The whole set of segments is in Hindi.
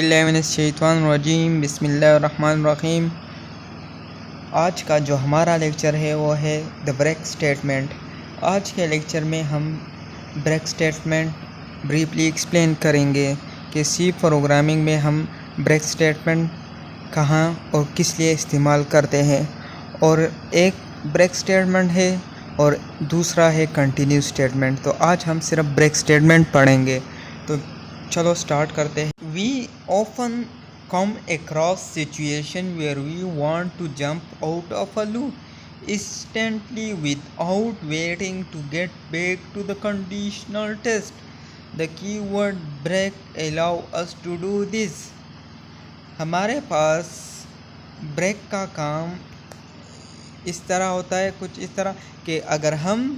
बिस्मिल्लाहिर्रहमानिर्रहीम बिस्मिल्लाहिर्रहमानिर्रहीम। आज का जो हमारा लेक्चर है वो है द ब्रेक स्टेटमेंट। आज के लेक्चर में हम ब्रेक स्टेटमेंट ब्रीफली एक्सप्लेन करेंगे कि सी प्रोग्रामिंग में हम ब्रेक स्टेटमेंट कहाँ और किस लिए इस्तेमाल करते हैं। और एक ब्रेक स्टेटमेंट है और दूसरा है कंटिन्यू स्टेटमेंट। तो आज हम सिर्फ ब्रेक स्टेटमेंट पढ़ेंगे। तो चलो स्टार्ट करते हैं। We often come across situation where we want to jump out of a loop instantly without waiting to get back to the conditional test. The keyword break allow us to do this. हमारे पास ब्रेक का काम इस तरह होता है, कुछ इस तरह कि अगर हम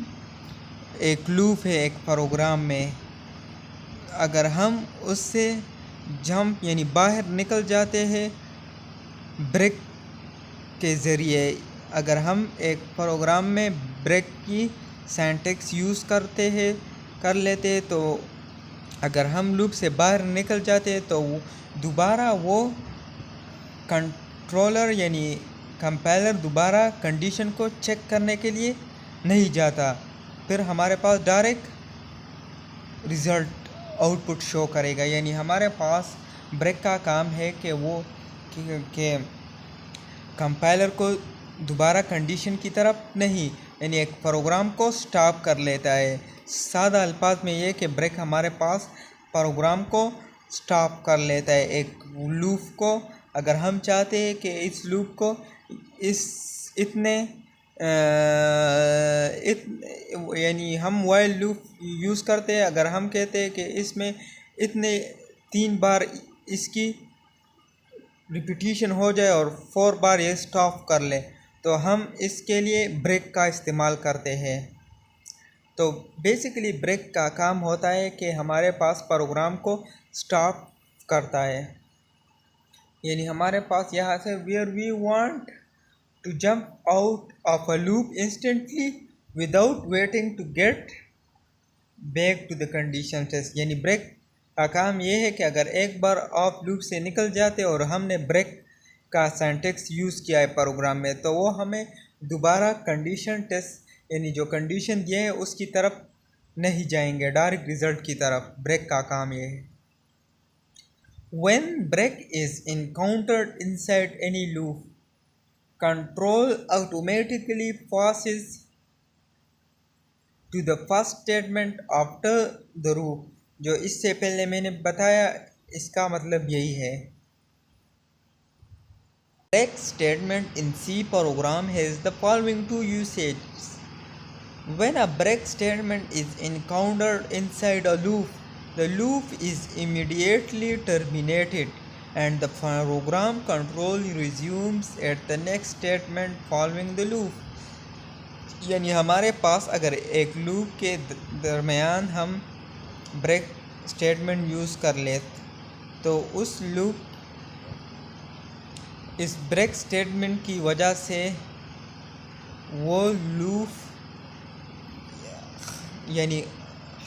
एक लूप है एक प्रोग्राम में, अगर हम उससे जंप यानी बाहर निकल जाते हैं ब्रेक के ज़रिए, अगर हम एक प्रोग्राम में ब्रेक की सिंटैक्स यूज़ कर लेते हैं, तो अगर हम लूप से बाहर निकल जाते हैं तो दोबारा वो कंट्रोलर यानी कंपाइलर दोबारा कंडीशन को चेक करने के लिए नहीं जाता। फिर हमारे पास डायरेक्ट रिज़ल्ट आउटपुट शो करेगा। यानी हमारे पास ब्रेक का काम है कि वो कि कंपाइलर को दोबारा कंडीशन की तरफ नहीं, यानी एक प्रोग्राम को स्टॉप कर लेता है। सादा अल्फाज में ये कि ब्रेक हमारे पास प्रोग्राम को स्टॉप कर लेता है। एक लूप को अगर हम चाहते हैं कि इस लूप को यानी हम वाइल लूप यूज़ करते हैं, अगर हम कहते हैं कि इसमें इतने 3 बार इसकी रिपीटिशन हो जाए और 4 बार ये स्टॉप कर ले, तो हम इसके लिए ब्रेक का इस्तेमाल करते हैं। तो बेसिकली ब्रेक का काम होता है कि हमारे पास प्रोग्राम को स्टॉप करता है। यानी हमारे पास यहाँ से where we want to jump out of a loop instantly without waiting to get back to the condition test। यानी ब्रेक का काम ये है कि अगर एक बार आप लूप से निकल जाते और हमने ब्रेक का सिंटैक्स यूज़ किया है प्रोग्राम में, तो वो हमें दोबारा कंडीशन टेस्ट यानी जो कंडीशन दिए है उसकी तरफ नहीं जाएंगे, डायरेक्ट रिज़ल्ट की तरफ। ब्रेक का काम ये है। When break is encountered inside any loop, control automatically passes to the first statement after the loop। जो इससे पहले मैंने बताया इसका मतलब यही है। Break statement in C program has the following two usages. When a break statement is encountered inside a loop, the loop is immediately terminated and the program control resumes at the next statement following the loop। यानी हमारे पास अगर एक लूप के दरमियान हम ब्रेक स्टेटमेंट यूज़ कर ले, तो इस ब्रेक स्टेटमेंट की वजह से वो लूप यानी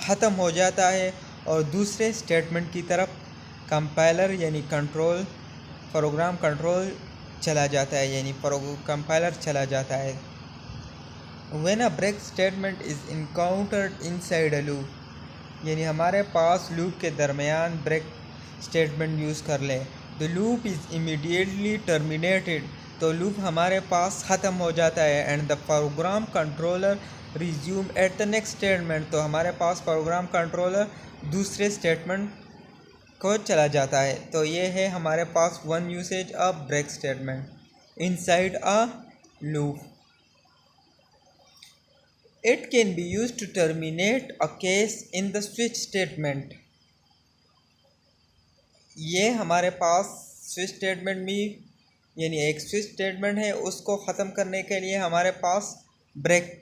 ख़त्म हो जाता है और दूसरे स्टेटमेंट की तरफ कंपाइलर यानी प्रोग्राम कंट्रोल चला जाता है, यानी कंपाइलर चला जाता है। When a break statement is encountered inside a loop, यानी हमारे पास लूप के दरमियान ब्रेक स्टेटमेंट यूज़ कर ले, the loop is immediately terminated, तो लूप हमारे पास ख़त्म हो जाता है। and the program controller resume at the next statement, तो हमारे पास प्रोग्राम कंट्रोलर दूसरे स्टेटमेंट को चला जाता है। तो ये है हमारे पास one usage of break statement inside a loop. It can be used to terminate a case in the switch statement. ये हमारे पास स्विच स्टेटमेंट में यानी एक स्विच स्टेटमेंट है, उसको ख़त्म करने के लिए हमारे पास ब्रेक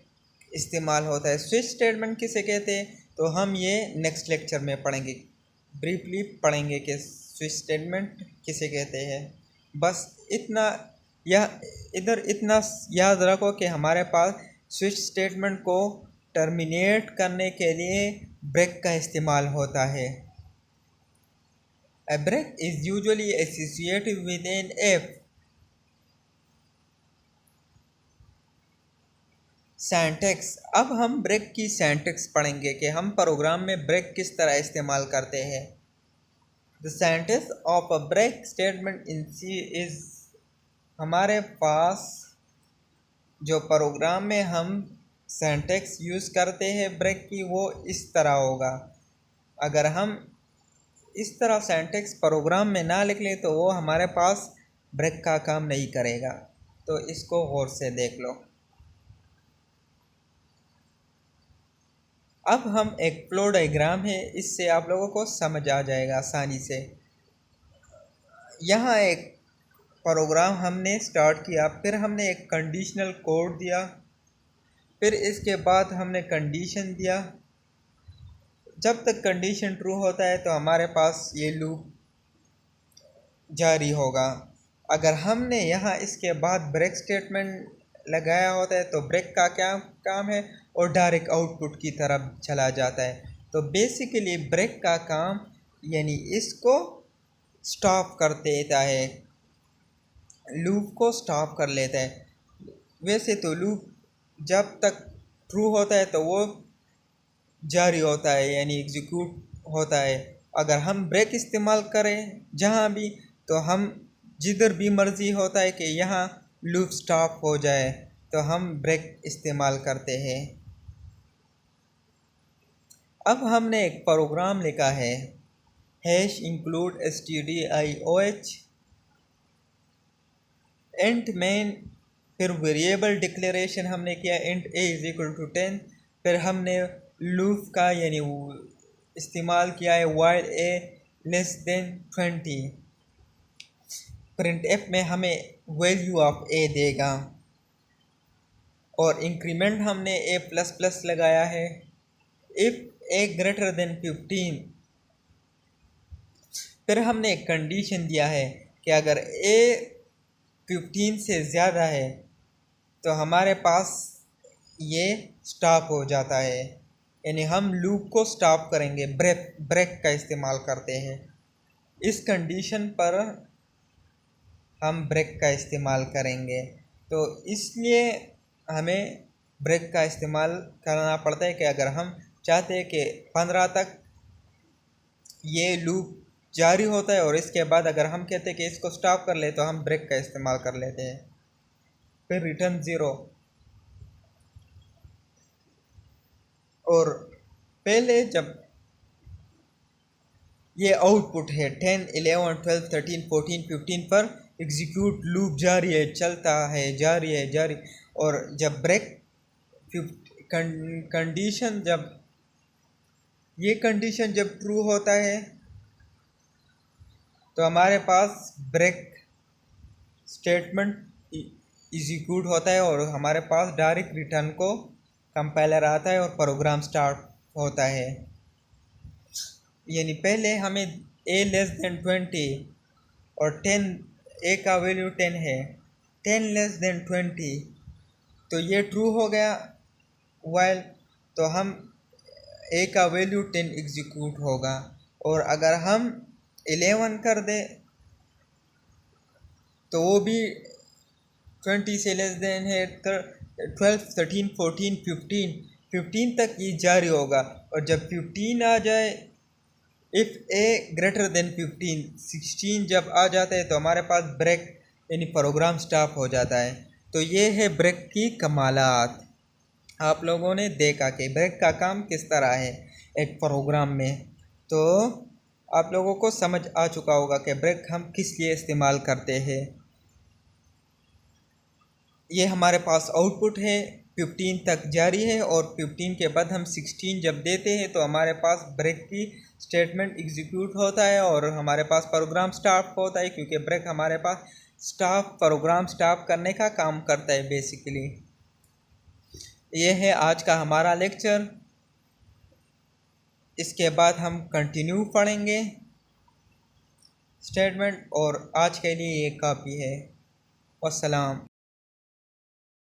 इस्तेमाल होता है। स्विच स्टेटमेंट किसे कहते हैं तो हम ये नेक्स्ट लेक्चर में पढ़ेंगे, ब्रीफली पढ़ेंगे कि स्विच स्टेटमेंट किसे कहते हैं। बस इतना इतना याद रखो कि हमारे पास स्विच स्टेटमेंट को टर्मिनेट करने के लिए ब्रेक का इस्तेमाल होता है। A break is usually associated with an if. Syntax. अब हम ब्रेक की सिंटैक्स पढ़ेंगे कि हम प्रोग्राम में ब्रेक किस तरह इस्तेमाल करते हैं। The syntax of a break statement in C is, हमारे पास जो प्रोग्राम में हम सिंटैक्स यूज़ करते हैं ब्रेक की, वो इस तरह होगा। अगर हम इस तरह सिंटैक्स प्रोग्राम में ना लिख लें तो वो हमारे पास ब्रेक का काम नहीं करेगा। तो इसको गौर से देख लो। अब हम एक फ्लो डायग्राम है, इससे आप लोगों को समझ आ जाएगा आसानी से। यहाँ एक प्रोग्राम हमने स्टार्ट किया, फिर हमने एक कंडीशनल कोड दिया, फिर इसके बाद हमने कंडीशन दिया। जब तक कंडीशन ट्रू होता है तो हमारे पास ये लूप जारी होगा। अगर हमने यहाँ इसके बाद ब्रेक स्टेटमेंट लगाया होता है तो ब्रेक का क्या काम है, और डायरेक्ट आउटपुट की तरफ चला जाता है। तो बेसिकली ब्रेक का काम यानी इसको स्टॉप कर देता है, लूप को स्टॉप कर लेता है। वैसे तो लूप जब तक ट्रू होता है तो वो जारी होता है यानी एग्जीक्यूट होता है। अगर हम ब्रेक इस्तेमाल करें जहाँ भी, तो हम जिधर भी मर्ज़ी होता है कि यहाँ लूप स्टॉप हो जाए, तो हम ब्रेक इस्तेमाल करते हैं। अब हमने एक प्रोग्राम लिखा है hash include stdioh int main, फिर वेरिएबल डिक्लेरेशन हमने किया int a is equal to 10, फिर हमने लूप का यानी इस्तेमाल किया है while a less than 20। Printf में हमें वैल्यू ऑफ a देगा, और इंक्रीमेंट हमने a प्लस प्लस लगाया है। इफ़ a ग्रेटर देन 15, फिर हमने एक कंडीशन दिया है कि अगर a 15 से ज़्यादा है तो हमारे पास ये स्टॉप हो जाता है, यानी हम लूप को स्टॉप करेंगे, ब्रेक का इस्तेमाल करते हैं। इस कंडीशन पर हम ब्रेक का इस्तेमाल करेंगे। तो इसलिए हमें ब्रेक का इस्तेमाल करना पड़ता है कि अगर हम चाहते हैं कि 15 तक ये लूप जारी होता है और इसके बाद अगर हम कहते हैं कि इसको स्टॉप कर ले, तो हम ब्रेक का इस्तेमाल कर लेते हैं। फिर रिटर्न 0, और पहले जब ये आउटपुट है 10, 11, 12, 13, 14, 15 पर एग्जीक्यूट लूप जारी है, चलता है, जारी है, जारी। और जब ब्रेक कंडीशन जब ट्रू होता है तो हमारे पास ब्रेक स्टेटमेंट एग्जीक्यूट होता है और हमारे पास डायरेक्ट रिटर्न को कंपाइलर आता है और प्रोग्राम स्टार्ट होता है। यानी पहले हमें a लेस देन 20 और 10, a का वैल्यू 10 है, 10 लेस देन 20, तो ये ट्रू हो गया वाइल, तो हम a का वैल्यू 10 एग्जीक्यूट होगा। और अगर हम 11 कर दें तो वो भी 20 से लेस देन है, 12, 13, 14, 15 तक ये जारी होगा। और जब 15 आ जाए, इफ़ a ग्रेटर देन 15, 16 जब आ जाता है तो हमारे पास ब्रेक यानी प्रोग्राम स्टॉप हो जाता है। तो ये है ब्रेक की कमालात। आप लोगों ने देखा कि ब्रेक का काम किस तरह है एक प्रोग्राम में, तो आप लोगों को समझ आ चुका होगा कि ब्रेक हम किस लिए इस्तेमाल करते हैं। ये हमारे पास आउटपुट है, 15 तक जारी है, और 15 के बाद हम 16 जब देते हैं तो हमारे पास ब्रेक की स्टेटमेंट एग्जीक्यूट होता है और हमारे पास प्रोग्राम स्टॉप होता है, क्योंकि ब्रेक हमारे पास प्रोग्राम स्टॉप करने का काम करता है बेसिकली। ये है आज का हमारा लेक्चर। इसके बाद हम कंटिन्यू पढ़ेंगे स्टेटमेंट, और आज के लिए ये काफ़ी है। वस्सलाम।